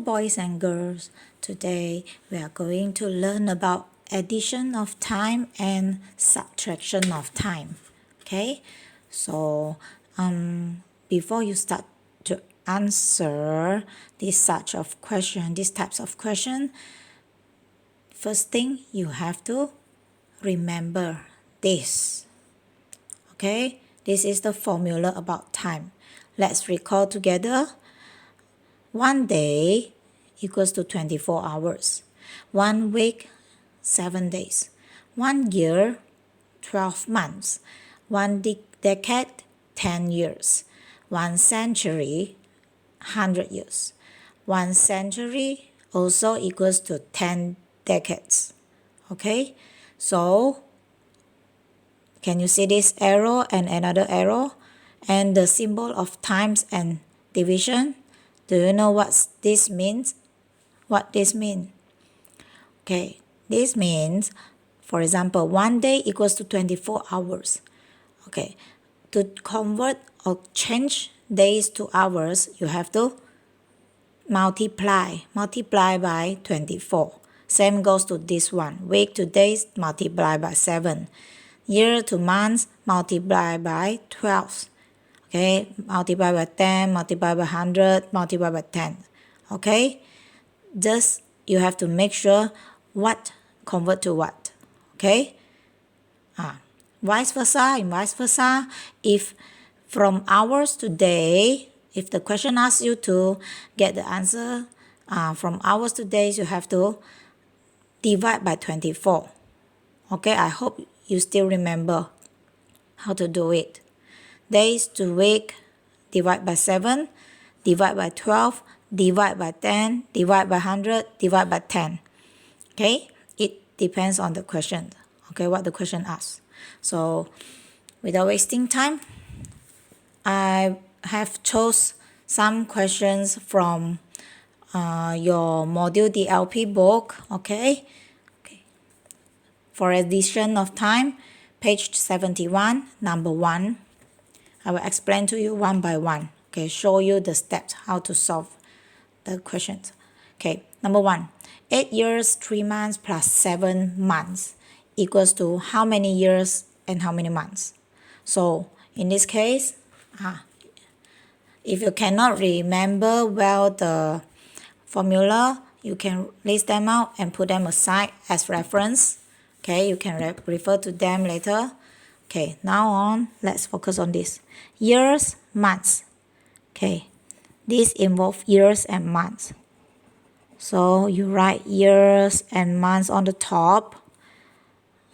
boys and girls. Today we are going to learn about addition of time and subtraction of time. Okay, so before you start to answer these types of question, first thing you have to remember this. Okay, this is the formula about time. Let's recall together. 1 day equals to 24 hours. 1 week, 7 days. 1 year, 12 months. 1 decade, 10 years. 1 century, 100 years. 1 century also equals to 10 decades. Okay, so can you see this arrow and another arrow? And the symbol of times and division? Do you know what this means? What this means? Okay, this means, for example, 1 day equals to 24 hours. Okay, to convert or change days to hours, you have to multiply by 24. Same goes to this one. Week to days, multiply by 7. Year to months, multiply by 12. Okay, multiply by 10, multiply by 100, multiply by 10. Okay, just you have to make sure what convert to what. Okay, vice versa, if from hours to day, if the question asks you to get the answer from hours to days, you have to divide by 24. Okay, I hope you still remember how to do it. Days to week, divide by 7, divide by 12, divide by 10, divide by 100, divide by 10. Okay, it depends on the question. Okay, what the question asks. So without wasting time, I have chose some questions from your module DLP book. Okay. For addition of time, page 71, number 1. I will explain to you one by one. Okay, show you the steps how to solve the questions. Okay, number 1. 8 years, 3 months plus 7 months equals to how many years and how many months? So in this case, if you cannot remember well the formula, you can list them out and put them aside as reference. Okay, you can refer to them later. Okay, now on, let's focus on this. Years, months. Okay, this involves years and months. So you write years and months on the top,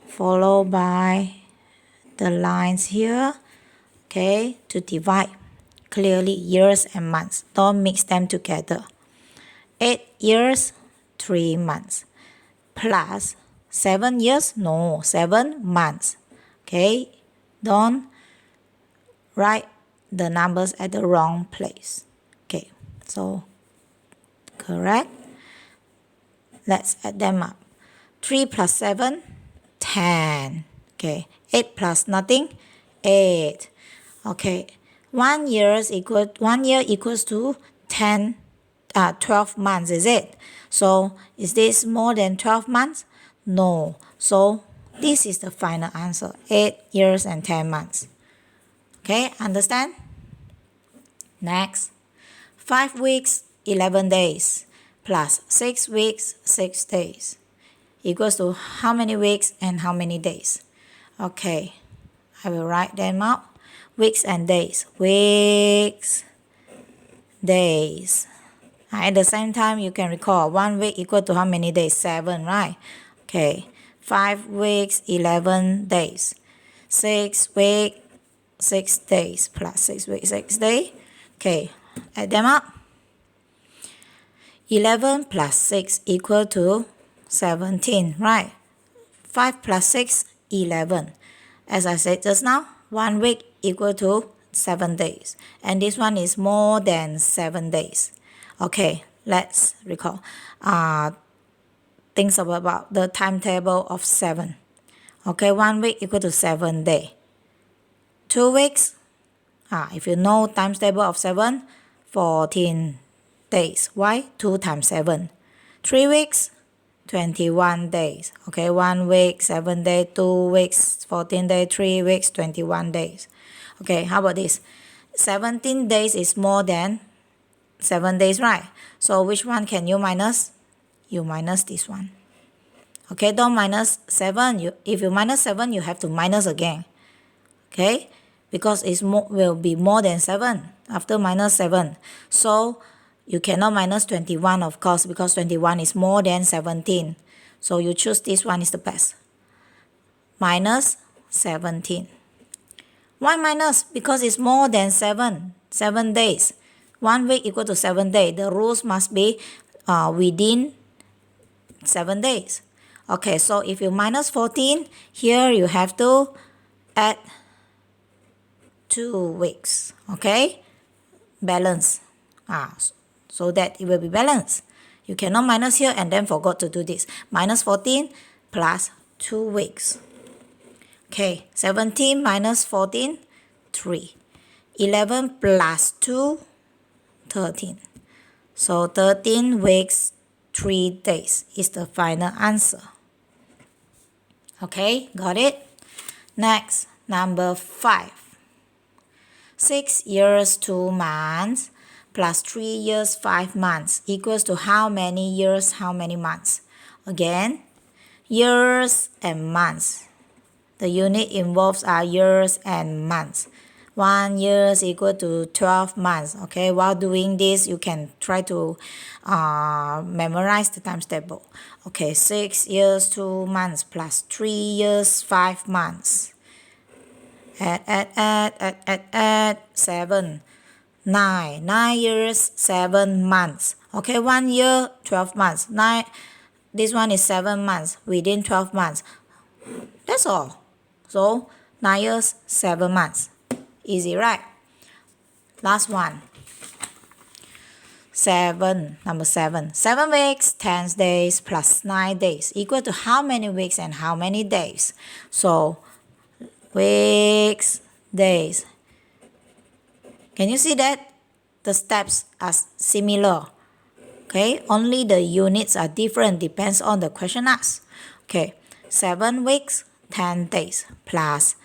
followed by the lines here. Okay, to divide clearly years and months. Don't mix them together. 8 years, 3 months. Plus 7 years, no, 7 months. Okay, don't write the numbers at the wrong place. Okay, so correct. Let's add them up. 3 plus 7, 10. Okay, 8 plus nothing, 8. Okay, 1 year equals to 12 months, is it? So is this more than 12 months? No. So this is the final answer, 8 years and 10 months. Okay, understand? Next, 5 weeks, 11 days plus 6 weeks, 6 days equals to how many weeks and how many days? Okay, I will write them out. Weeks and days. Weeks, days. At the same time, you can recall 1 week equal to how many days? 7, right? Okay, 5 weeks, 11 days. 6 weeks, 6 days plus 6 weeks, 6 days. Okay, add them up. 11 plus 6 equal to 17, right? 5 plus 6, 11. As I said just now, 1 week equal to 7 days. And this one is more than 7 days. Okay, let's recall. Think about the timetable of 7. Okay, 1 week equal to 7 days. 2 weeks, if you know times table of 7, 14 days. Why? 2 times 7. 3 weeks, 21 days. Okay, 1 week, 7 days, 2 weeks, 14 days, 3 weeks, 21 days. Okay, how about this? 17 days is more than 7 days, right? So which one can you minus? You minus this one. Okay, don't minus 7. If you minus 7, you have to minus again. Okay, because it will be more than 7 after minus 7. So you cannot minus 21, of course, because 21 is more than 17. So you choose this one is the best. Minus 17. Why minus? Because it's more than 7 days. 1 week equal to 7 days. The rules must be within 7 days. Okay, so if you minus 14, here you have to add 2 weeks. Okay, balance. So that it will be balanced. You cannot minus here and then forgot to do this. Minus 14 plus 2 weeks. Okay, 17 minus 14, 3. 11 plus 2, 13. So 13 weeks, 3 days is the final answer. Okay, got it? Next, number 5. 6 years, 2 months plus 3 years, 5 months equals to how many years, how many months? Again, years and months. The unit involves are years and months. 1 year is equal to 12 months. Okay, while doing this, you can try to memorize the times table. Okay, 6 years, 2 months plus 3 years, 5 months. Add, 7, 9. 9 years, 7 months. Okay, 1 year, 12 months. This one is 7 months within 12 months. That's all. So 9 years, 7 months. Easy, right? Last one. Number 7. 7 weeks, 10 days plus 9 days equal to how many weeks and how many days? So weeks, days. Can you see that? The steps are similar. Okay, only the units are different, depends on the question asked. Okay, 7 weeks, 10 days plus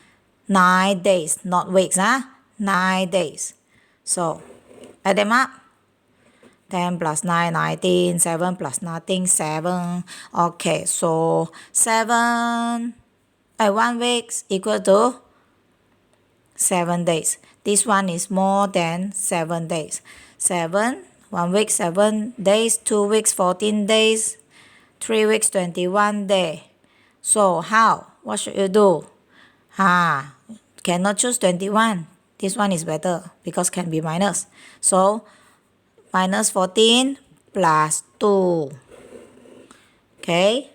9 days, not weeks, 9 days. So add them up. 10 plus 9, 19, 7 plus nothing, 7. Okay, so 1 week equal to 7 days. This one is more than 7 days. 1 week, 7 days, 2 weeks, 14 days, 3 weeks, 21 days. So how? What should you do? Cannot choose 21. This one is better because can be minus. So minus 14 plus 2. Okay.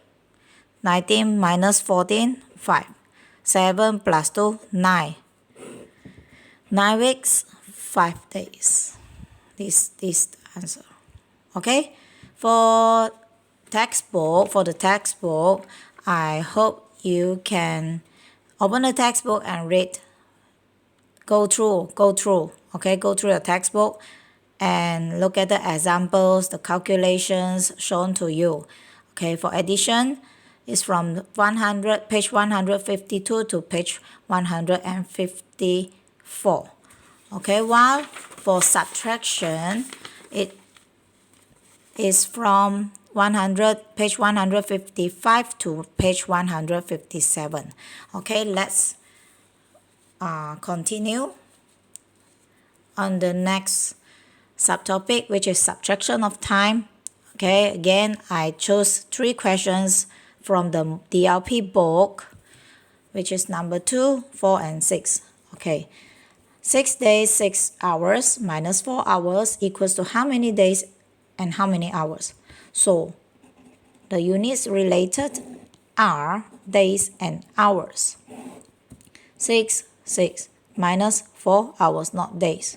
19 minus 14, 5. 7 plus 2, 9. 9 weeks, 5 days. This is the answer. Okay. For the textbook, I hope you can open the textbook and read. Go through. Okay, go through the textbook and look at the examples, the calculations shown to you. Okay, for addition, it's from page 152 to page 154. Okay, while for subtraction, it is from page 155 to page 157. Okay, let's continue on the next subtopic, which is subtraction of time. Okay, again, I chose 3 questions from the DLP book, which is number 2, 4, and 6. Okay, 6 days, 6 hours minus 4 hours equals to how many days and how many hours? So the units related are days and hours. 6 minus 4 hours, not days.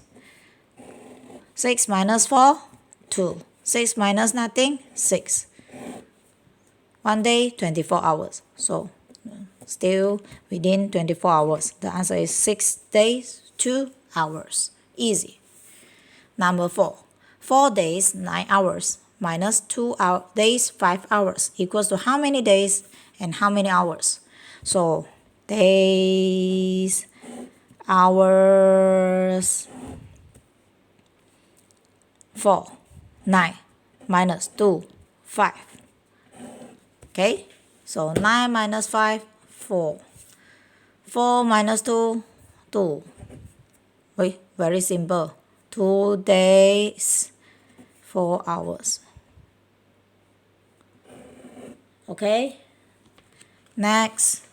6 minus 4, 2. 6 minus nothing, 6. 1 day, 24 hours. So still within 24 hours. The answer is 6 days, 2 hours. Easy. Number 4. 4 days, 9 hours, minus 2 days, 5 hours, equals to how many days and how many hours? So, days, hours, 4, 9, minus 2, 5. Okay, so 9 minus 5, 4. 4 minus 2, 2. Wait, very simple. 2 days, 4 hours. Okay, next,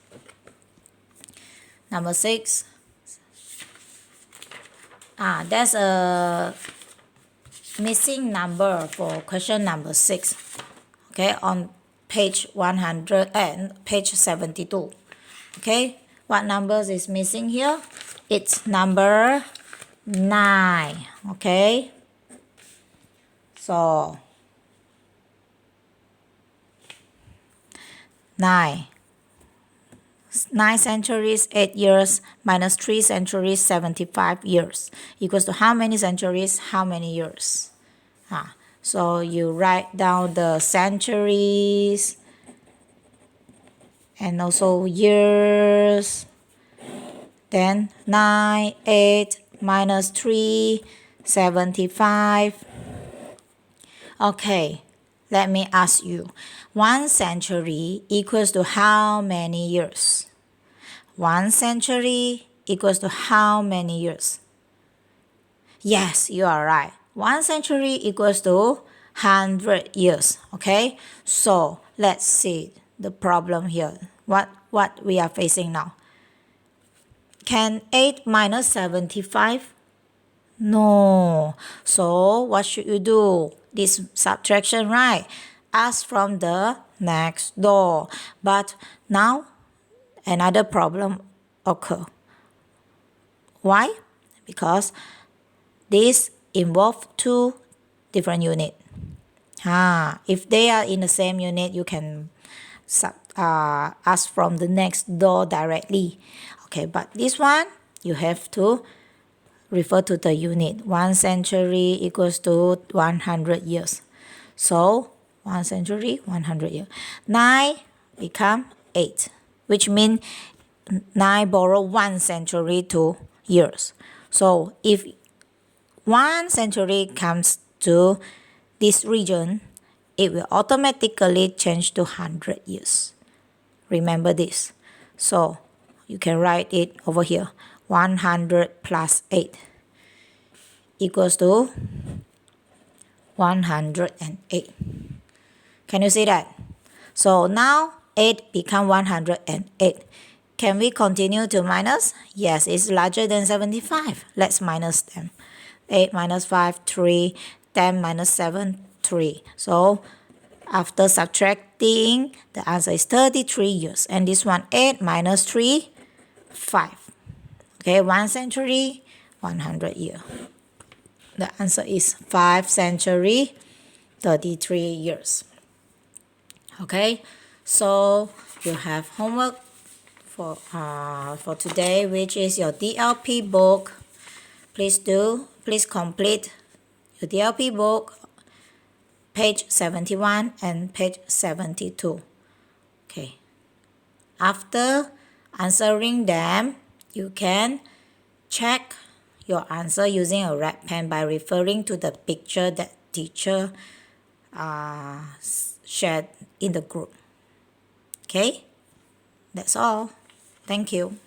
number 6. There's a missing number for question number 6. Okay, on page 100 and page 72. Okay, what numbers is missing here? It's number 9. Okay, so 9. 9 centuries, 8 years, minus 3 centuries, 75 years. Equals to how many centuries, how many years? So you write down the centuries and also years. Then 9, 8, minus 3, 75. Okay, let me ask you. 1 century equals to how many years? 1 century equals to how many years? Yes, you are right. 1 century equals to 100 years. Okay, so let's see the problem here. What we are facing now. Can 8 minus 75? No. So what should you do? This subtraction, right? Ask from the next door. But now another problem occur. Why? Because this involve 2 different units. If they are in the same unit, you can ask from the next door directly. Okay, but this one, you have to refer to the unit. 1 century equals to 100 years. So, 1 century, 100 years. 9 become 8, which means 9 borrow 1 century to years. So, if 1 century comes to this region, it will automatically change to 100 years. Remember this. So, you can write it over here. 100 plus 8 equals to 108. Can you see that? So now 8 become 108. Can we continue to minus? Yes, it's larger than 75. Let's minus them. 8 minus 5, 3. 10 minus 7, 3. So after subtracting, the answer is 33 years. And this one, 8 minus 3, 5. Okay, 1 century, 100 years. The answer is 5 century, 33 years. Okay, so you have homework for today, which is your DLP book. Please complete your DLP book, page 71 and page 72. Okay, after answering them, you can check your answer using a red pen by referring to the picture that teacher shared in the group. Okay, that's all. Thank you.